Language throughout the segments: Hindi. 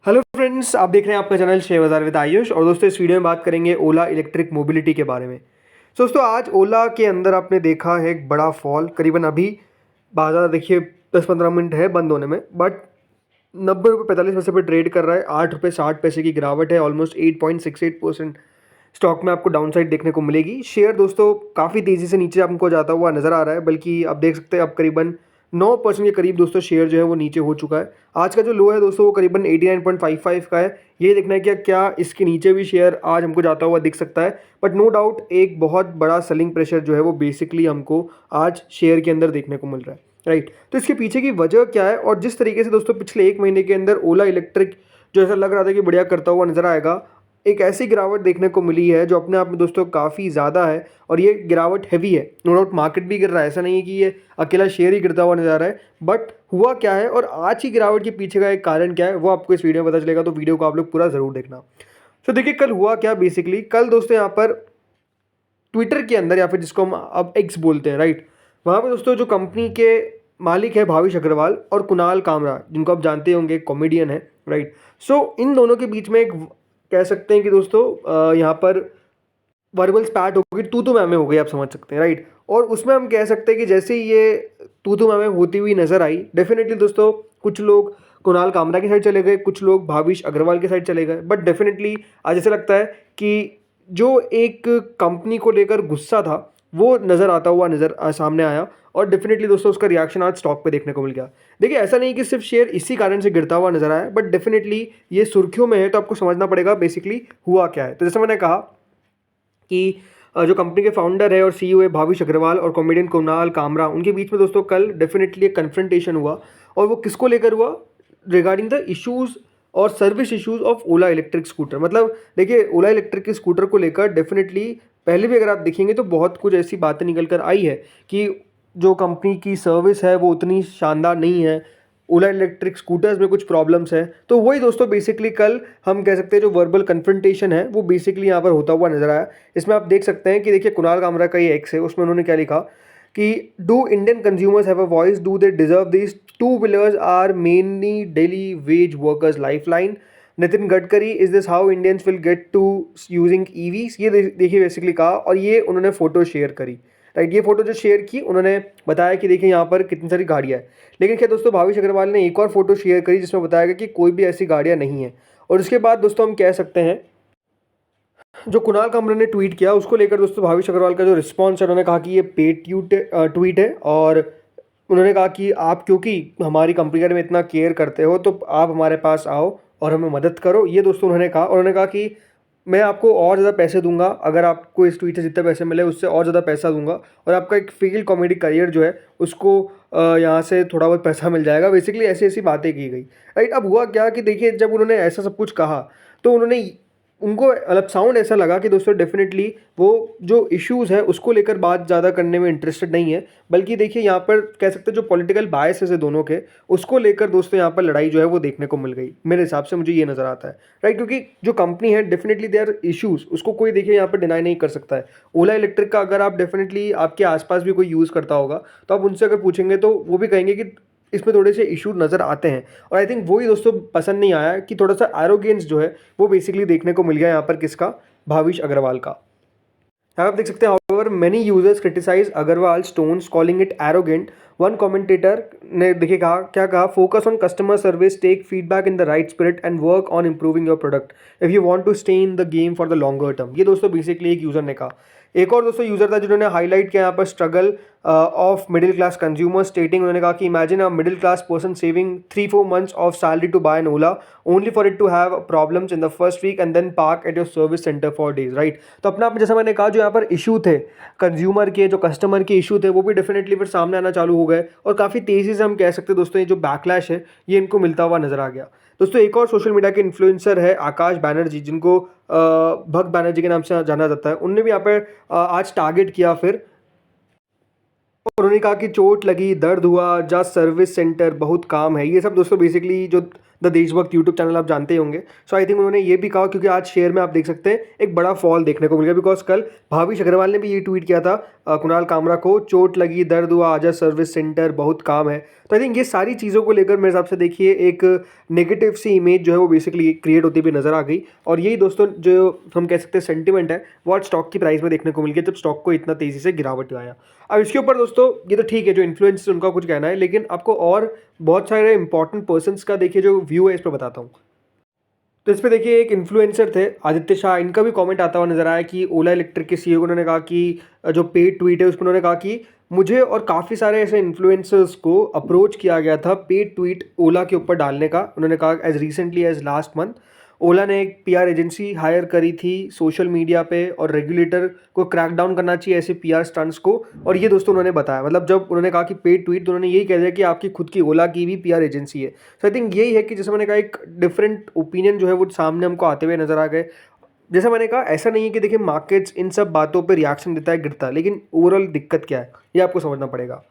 हेलो फ्रेंड्स, आप देख रहे हैं आपका चैनल शेयर बाजार विद आयुष। और दोस्तों, इस वीडियो में बात करेंगे ओला इलेक्ट्रिक मोबिलिटी के बारे में। दोस्तों, आज ओला के अंदर आपने देखा है एक बड़ा फॉल। करीबन अभी बाजार देखिए 10-15 मिनट है बंद होने में, बट 90 रुपये 45 पैसे पे ट्रेड कर रहा है। 8 रुपये 60 पैसे की गिरावट है, ऑलमोस्ट 8.68% स्टॉक में आपको डाउन साइड देखने को मिलेगी। शेयर दोस्तों काफ़ी तेज़ी से नीचे आपको जाता हुआ नज़र आ रहा है, बल्कि आप देख सकते हैं अब करीबन 9% के करीब दोस्तों शेयर जो है वो नीचे हो चुका है। आज का जो लो है दोस्तों वो करीबन 89.55 का है। ये देखना है कि क्या इसके नीचे भी शेयर आज हमको जाता हुआ दिख सकता है, बट नो डाउट एक बहुत बड़ा सेलिंग प्रेशर जो है वो बेसिकली हमको आज शेयर के अंदर देखने को मिल रहा है, राइट। तो इसके पीछे की वजह क्या है, और जिस तरीके से दोस्तों पिछले 1 महीने के अंदर ओला इलेक्ट्रिक जो ऐसा लग रहा था कि बढ़िया करता हुआ नजर आएगा, एक ऐसी गिरावट देखने को मिली है जो अपने आप में दोस्तों काफ़ी ज़्यादा है। और ये गिरावट हैवी है, नो डाउट मार्केट भी गिर रहा है, ऐसा नहीं है कि ये अकेला शेयर ही गिरता हुआ नजर आ रहा है। बट हुआ क्या है और आज की गिरावट के पीछे का एक कारण क्या है वो आपको इस वीडियो में पता चलेगा, तो वीडियो को आप लोग पूरा ज़रूर देखना। तो देखिए कल हुआ क्या। बेसिकली कल दोस्तों यहाँ पर ट्विटर के अंदर, या फिर जिसको हम अब एक्स बोलते हैं, राइट, वहाँ पे दोस्तों जो कंपनी के मालिक है भाविश अग्रवाल और कुणाल कामरा, जिनको आप जानते होंगे, कॉमेडियन है, राइट। सो इन दोनों के बीच में एक कह सकते हैं कि दोस्तों यहाँ पर वर्बल स्पैट हो गई, तू मैमे हो गई, आप समझ सकते हैं, राइट। और उसमें हम कह सकते हैं कि जैसे ही ये तू मैमे होती हुई नजर आई, डेफिनेटली दोस्तों कुछ लोग कुणाल कामरा की साइड चले गए, कुछ लोग भाविश अग्रवाल की साइड चले गए। बट डेफिनेटली आज ऐसा लगता है कि जो एक कंपनी को लेकर गुस्सा था वो नज़र आता हुआ सामने आया। और डेफिनेटली दोस्तों उसका रिएक्शन आज स्टॉक पे देखने को मिल गया। देखिए ऐसा नहीं कि सिर्फ शेयर इसी कारण से गिरता हुआ नजर आया, बट डेफिनेटली ये सुर्खियों में है, तो आपको समझना पड़ेगा बेसिकली हुआ क्या है। तो जैसे मैंने कहा कि जो कंपनी के फाउंडर है और सीईओ है भाविश अग्रवाल और कॉमेडियन कुणाल कामरा, उनके बीच में दोस्तों कल डेफिनेटली एक कन्फ्रंटेशन हुआ। और वो किसको लेकर हुआ? रिगार्डिंग द इश्यूज और service issues of Ola electric scooter. मतलब देखिए ओला इलेक्ट्रिक के स्कूटर को लेकर डेफिनेटली पहले भी अगर आप देखेंगे तो बहुत कुछ ऐसी बातें निकल कर आई है कि जो कंपनी की सर्विस है वो उतनी शानदार नहीं है, ओला इलेक्ट्रिक स्कूटर्स में कुछ प्रॉब्लम्स हैं। तो वही दोस्तों बेसिकली कल हम कह सकते हैं जो वर्बल कन्फ्रंटेशन है वो बेसिकली यहाँ पर होता हुआ नजर आया। इसमें आप देख सकते हैं कि देखिए कुणाल कामरा का ये एक्स है, उसमें उन्होंने क्या लिखा कि do Indian consumers have a voice, do they deserve this, two wheelers are mainly daily wage workers lifeline, Nitin Gadkari, is this how Indians will get to using EVs. ये देखिए बेसिकली कहा, और ये उन्होंने फोटो शेयर करी, राइट। ये फोटो जो शेयर की उन्होंने बताया कि देखिए यहाँ पर कितनी सारी गाड़ियाँ हैं। लेकिन क्या दोस्तों भाविश अग्रवाल ने एक और फोटो शेयर करी जिसमें बताया गया कि कोई भी ऐसी गाड़ियाँ नहीं है। और उसके बाद दोस्तों हम कह सकते हैं जो कुणाल कामरा ने ट्वीट किया उसको लेकर दोस्तों भाविश अग्रवाल का जो रिस्पॉन्स है, उन्होंने कहा कि ये पेड ट्वीट है। और उन्होंने कहा कि आप क्योंकि हमारी कंपनी के बारे में इतना केयर करते हो तो आप हमारे पास आओ और हमें मदद करो, ये दोस्तों उन्होंने कहा। और उन्होंने कहा कि मैं आपको और ज़्यादा पैसे दूंगा, अगर आपको इस ट्वीट से जितने पैसे मिले उससे और ज़्यादा पैसा दूंगा, और आपका एक फील्ड कॉमेडी करियर जो है उसको यहाँ से थोड़ा बहुत पैसा मिल जाएगा। बेसिकली ऐसी ऐसी बातें की गई, राइट। अब हुआ क्या कि देखिए जब उन्होंने ऐसा सब कुछ कहा तो उन्होंने उनको मतलब साउंड ऐसा लगा कि दोस्तों डेफिनेटली वो जो इश्यूज़ है उसको लेकर बात ज़्यादा करने में इंटरेस्टेड नहीं है, बल्कि देखिए यहाँ पर कह सकते हैं जो पॉलिटिकल बायसेस है दोनों के, उसको लेकर दोस्तों यहाँ पर लड़ाई जो है वो देखने को मिल गई। मेरे हिसाब से मुझे ये नज़र आता है, राइट। क्योंकि जो कंपनी है डेफिनेटली दे आर इश्यूज़, उसको कोई देखिए यहाँ पर डिनाई नहीं कर सकता है। ओला इलेक्ट्रिक का अगर आप डेफिनेटली आपके आसपास भी कोई यूज़ करता होगा तो आप उनसे अगर पूछेंगे तो वो भी कहेंगे कि इसमें थोड़े से इशू नज़र आते हैं। और आई थिंक वही दोस्तों पसंद नहीं आया कि थोड़ा सा एरोगेंस जो है वो बेसिकली देखने को मिल गया यहाँ पर किसका? भाविश अग्रवाल का। यहाँ आप देख सकते हैं however many users criticize Agarwal's tones calling it arrogant। One commentator ने देखिए कहा, क्या कहा? Focus on customer service, take feedback in the right spirit and work on improving your product if you want to stay in the game for the longer term. ये दोस्तों बेसिकली एक यूज़र ने कहा। एक और दोस्तों यूज़र था जिन्होंने हाईलाइट किया यहाँ पर struggle of middle class consumer, stating, उन्होंने कहा कि imagine a middle class person saving 3-4 months of salary to buy an Ola only for it to have problems in the first week and then park at your service centre for days, right. तो अपना आप जैसा मैंने कहा जो यहाँ पर इशू थे कंज्यूमर के, जो कस्टमर के इशू थे वो भी डेफिनेटली फिर सामने आना चालू हो गए। और काफ़ी तेज़ी से हम कह सकते हैं दोस्तों ये जो बैकलैश है ये इनको मिलता हुआ नजर आ गया। दोस्तों एक और सोशल मीडिया के इन्फ्लुएंसर है आकाश बैनर्जी, जिनको भक्त बैनर्जी के नाम से जाना जाता है। उनने भी यहाँ पर आज टारगेट किया फिर, और उन्होंने कहा कि चोट लगी, दर्द हुआ, जा सर्विस सेंटर, बहुत काम है। ये सब दोस्तों बेसिकली जो द देशभक्त यूट्यूब चैनल आप जानते ही होंगे। सो आई थिंक उन्होंने ये भी कहा, क्योंकि आज शेयर में आप देख सकते हैं एक बड़ा फॉल देखने को मिल गया, बिकॉज कल भावेश अग्रवाल ने भी ये ट्वीट किया था कुणाल कामरा को, चोट लगी दर्द हुआ आजा सर्विस सेंटर बहुत काम है। तो आई थिंक ये सारी चीज़ों को लेकर मेरे हिसाब से देखिए एक नेगेटिव सी इमेज जो है वो बेसिकली क्रिएट होती हुई नजर आ गई। और यही दोस्तों जो हम कह सकते हैं सेंटिमेंट है वो आज स्टॉक की प्राइस में देखने को मिल गया, जब स्टॉक को इतना तेजी से गिरावट आया। अब इसके ऊपर दोस्तों ये तो ठीक है, जो इन्फ्लुएंसर्स उनका कुछ कहना है, लेकिन आपको और बहुत सारे इंपॉर्टेंट पर्सन्स का देखिए जो व्यू है इस पर बताता हूँ। तो इस पे देखिए एक इन्फ्लुएंसर थे आदित्य शाह, इनका भी कमेंट आता हुआ नजर आया कि ओला इलेक्ट्रिक के सीईओ को उन्होंने कहा कि जो पेड ट्वीट है उस पर उन्होंने कहा कि मुझे और काफ़ी सारे ऐसे इन्फ्लुएंसर्स को अप्रोच किया गया था पेड ट्वीट ओला के ऊपर डालने का। उन्होंने कहा as recently as last month Ola ने एक पीआर एजेंसी हायर करी थी सोशल मीडिया पे, और रेगुलेटर को क्रैकडाउन करना चाहिए ऐसे पीआर स्टंट्स को। और ये दोस्तों उन्होंने बताया, मतलब जब उन्होंने कहा कि पेड ट्वीट, तो उन्होंने यही कह दिया कि आपकी खुद की ओला की भी पीआर एजेंसी है। सो आई थिंक यही है कि जैसे मैंने कहा एक डिफरेंट ओपिनियन जो है वो सामने हमको आते हुए नजर आ गए। जैसा मैंने कहा ऐसा नहीं है कि देखिए मार्केट्स इन सब बातों पे रिएक्शन देता है गिरता है, लेकिन ओवरऑल दिक्कत क्या है ये आपको समझना पड़ेगा।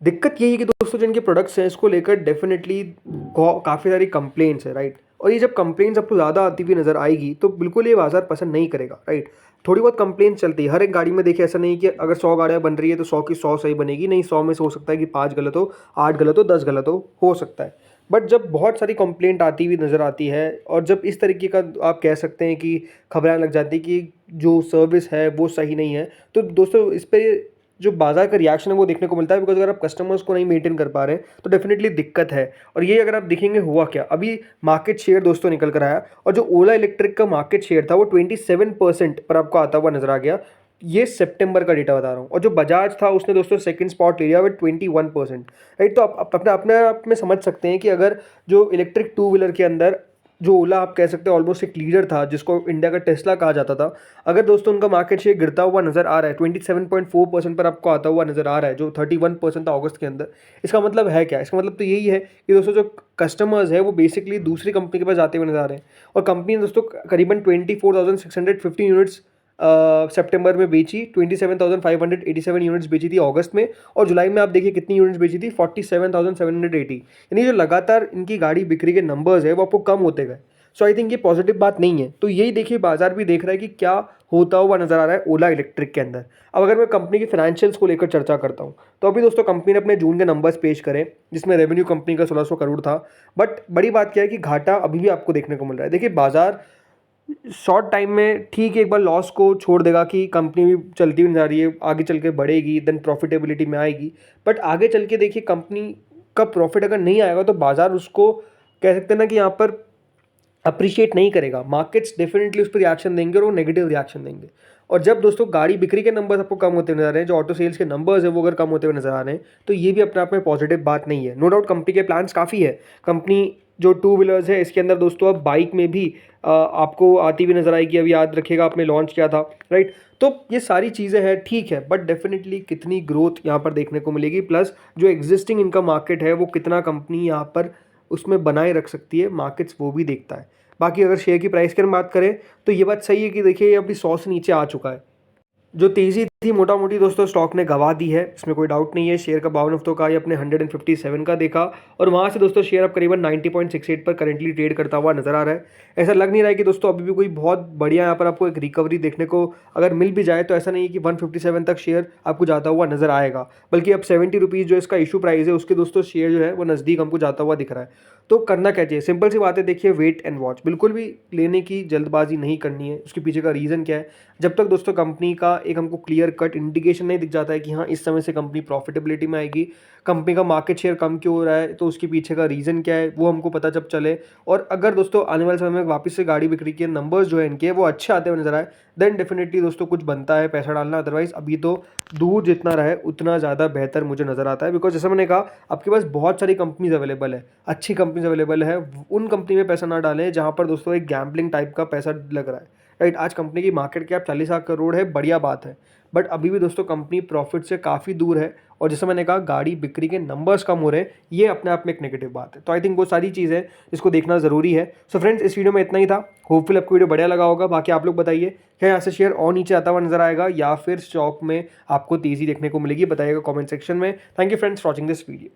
दिक्कत यही है कि दोस्तों जिनके प्रोडक्ट्स हैं इसको लेकर डेफिनेटली काफ़ी सारी कंप्लेंट्स है, राइट। और ये जब कंप्लेंट्स आपको ज़्यादा आती हुई नज़र आएगी तो बिल्कुल ये बाजार पसंद नहीं करेगा, राइट। थोड़ी बहुत कंप्लेंट्स चलती है हर एक गाड़ी में, देखिए ऐसा नहीं कि अगर 100 गाड़ियाँ बन रही है तो 100 की 100 सही बनेगी, नहीं 100 में से हो सकता है कि 5 गलत हो, 8 गलत हो, 10 गलत हो सकता है। बट जब बहुत सारी कंप्लेंट आती हुई नज़र आती है और जब इस तरीके का आप कह सकते हैं कि खबरें लग जाती है कि जो सर्विस है वो सही नहीं है, तो दोस्तों इस पर जो बाजार का रिएक्शन है वो देखने को मिलता है। बिकॉज अगर आप कस्टमर्स को नहीं मेंटेन कर पा रहे हैं तो डेफिनेटली दिक्कत है। और ये अगर आप देखेंगे हुआ क्या, अभी मार्केट शेयर दोस्तों निकल कर आया और जो ओला इलेक्ट्रिक का मार्केट शेयर था वो 27% पर आपको आता हुआ नजर आ गया। ये सितंबर का डेटा बता रहा हूँ। और जो बजाज था उसने दोस्तों सेकंड स्पॉट ले लिया विद 21%, राइट। तो आप अपने आप में समझ सकते हैं कि अगर जो इलेक्ट्रिक टू व्हीलर के अंदर जो ओला आप कह सकते हैं ऑलमोस्ट एक लीडर था, जिसको इंडिया का टेस्ला कहा जाता था, अगर दोस्तों उनका मार्केट शेयर गिरता हुआ नजर आ रहा है 27.4% पर आपको आता हुआ नजर आ रहा है, जो 31% था अगस्त के अंदर, इसका मतलब है क्या? इसका मतलब तो यही है कि दोस्तों जो कस्टमर्स है वो बेसिकली दूसरी कंपनी के पास जाते हुए नजर आ रहे हैं। और कंपनी ने दोस्तों करीबन 24,615 यूनिट्स सितंबर में बेची, 27,587 यूनिट्स बेची थी अगस्त में, और जुलाई में आप देखिए कितनी यूनिट्स बेची थी, 47,780। यानी जो लगातार इनकी गाड़ी बिक्री के नंबर्स है वो आपको कम होते गए। सो आई थिंक ये पॉजिटिव बात नहीं है। तो यही देखिए बाजार भी देख रहा है कि क्या होता हुआ नजर आ रहा है ओला इलेक्ट्रिक के अंदर। अब अगर मैं कंपनी के फाइनेंशियल्स को लेकर चर्चा करता हूँ तो अभी दोस्तों कंपनी ने अपने जून के नंबर्स पेश करे जिसमें रेवेन्यू कंपनी का 1600 करोड़ था। बट बड़ी बात क्या है कि घाटा अभी भी आपको देखने को मिल रहा है। देखिए बाजार शॉर्ट टाइम में ठीक है एक बार लॉस को छोड़ देगा कि कंपनी भी चलती हुई जा रही है, आगे चल के बढ़ेगी, देन प्रॉफिटेबिलिटी में आएगी। बट आगे चल के देखिए कंपनी का प्रॉफिट अगर नहीं आएगा तो बाजार उसको कह सकते हैं ना कि यहाँ पर अप्रिशिएट नहीं करेगा। मार्केट्स डेफिनेटली उस पर रिएक्शन देंगे और वो नेगेटिव रिएक्शन देंगे। और जब दोस्तों गाड़ी बिक्री के नंबर्स आपको कम होते नजर आ रहे हैं, जो ऑटो सेल्स के नंबर्स है वो अगर कम होते हुए नजर आ रहे हैं, तो ये भी अपने आप में पॉजिटिव बात नहीं है। नो डाउट कंपनी के प्लान्स काफ़ी है। कंपनी जो टू व्हीलर्स है इसके अंदर दोस्तों अब बाइक में भी आपको आती हुई नजर आएगी, अभी याद रखिएगा आपने लॉन्च किया था, राइट। तो ये सारी चीज़ें हैं ठीक है, बट डेफिनेटली कितनी ग्रोथ यहाँ पर देखने को मिलेगी, प्लस जो एग्जिस्टिंग इनका मार्केट है वो कितना कंपनी यहाँ पर उसमें बनाए रख सकती है, मार्केट्स वो भी देखता है। बाकी अगर शेयर की प्राइस की हम बात करें तो ये बात सही है कि देखिए ये अभी 100 से नीचे आ चुका है। जो तेज़ी थी मोटा मोटी दोस्तों स्टॉक ने गवा दी है, इसमें कोई डाउट नहीं है। शेयर का 52 हफ्तों का ये अपने 157 का देखा और वहाँ से दोस्तों शेयर अब करीबन 90.68 पर करेंटली ट्रेड करता हुआ नजर आ रहा है। ऐसा लग नहीं रहा है कि दोस्तों अभी भी कोई बहुत बढ़िया यहाँ पर आपको एक रिकवरी देखने को अगर मिल भी जाए तो ऐसा नहीं है कि 157 तक शेयर आपको जाता हुआ नजर आएगा, बल्कि अब 70 रुपीज़ जो इसका इशू प्राइस है उसके दोस्तों शेयर जो है वो नज़दीक हमको जाता हुआ दिख रहा है। तो करना क्या चाहिए? सिंपल सी बात है, देखिए वेट एंड वॉच, बिल्कुल भी लेने की जल्दबाजी नहीं करनी है। उसके पीछे का रीज़न क्या है? जब तक दोस्तों कंपनी का एक हमको क्लियर कट इंडिकेशन नहीं दिख जाता है कि हाँ इस समय से कंपनी प्रॉफिटेबिलिटी में आएगी, कंपनी का मार्केट शेयर कम क्यों हो रहा है, तो उसके पीछे का रीज़न क्या है वो हमको पता जब चले। और अगर दोस्तों आने वाले समय में वापस से गाड़ी बिक्री के नंबर्स जो है इनके वो अच्छे आते हुए नजर आए, देन डेफिनेटली दोस्तों कुछ बनता है पैसा डालना। अदरवाइज अभी तो दूर जितना रहे उतना ज़्यादा बेहतर मुझे नज़र आता है। बिकॉज जैसे मैंने कहा आपके पास बहुत सारी कंपनीज अवेलेबल है, अच्छी कंपनीज अवेलेबल है, उन कंपनी में पैसा ना डालें जहाँ पर दोस्तों एक गैम्बलिंग टाइप का पैसा लग रहा है, राइट। आज कंपनी की मार्केट कैप 40 लाख करोड़ है, बढ़िया बात है, बट अभी भी दोस्तों कंपनी प्रॉफिट से काफ़ी दूर है। और जैसे मैंने कहा गाड़ी बिक्री के नंबर्स कम हो रहे हैं, ये अपने आप में एक नेगेटिव बात है। तो आई थिंक वो सारी चीज़ें इसको देखना ज़रूरी है। सो फ्रेंड्स इस वीडियो में इतना ही था, होपफुल आपको वीडियो बढ़िया लगा होगा। बाकी आप लोग बताइए क्या यहाँ से शेयर और नीचे आता हुआ नजर आएगा या फिर स्टॉक में आपको तेज़ी देखने को मिलेगी, बताइएगा कॉमेंट सेक्शन में। Thank you friends for watching this video.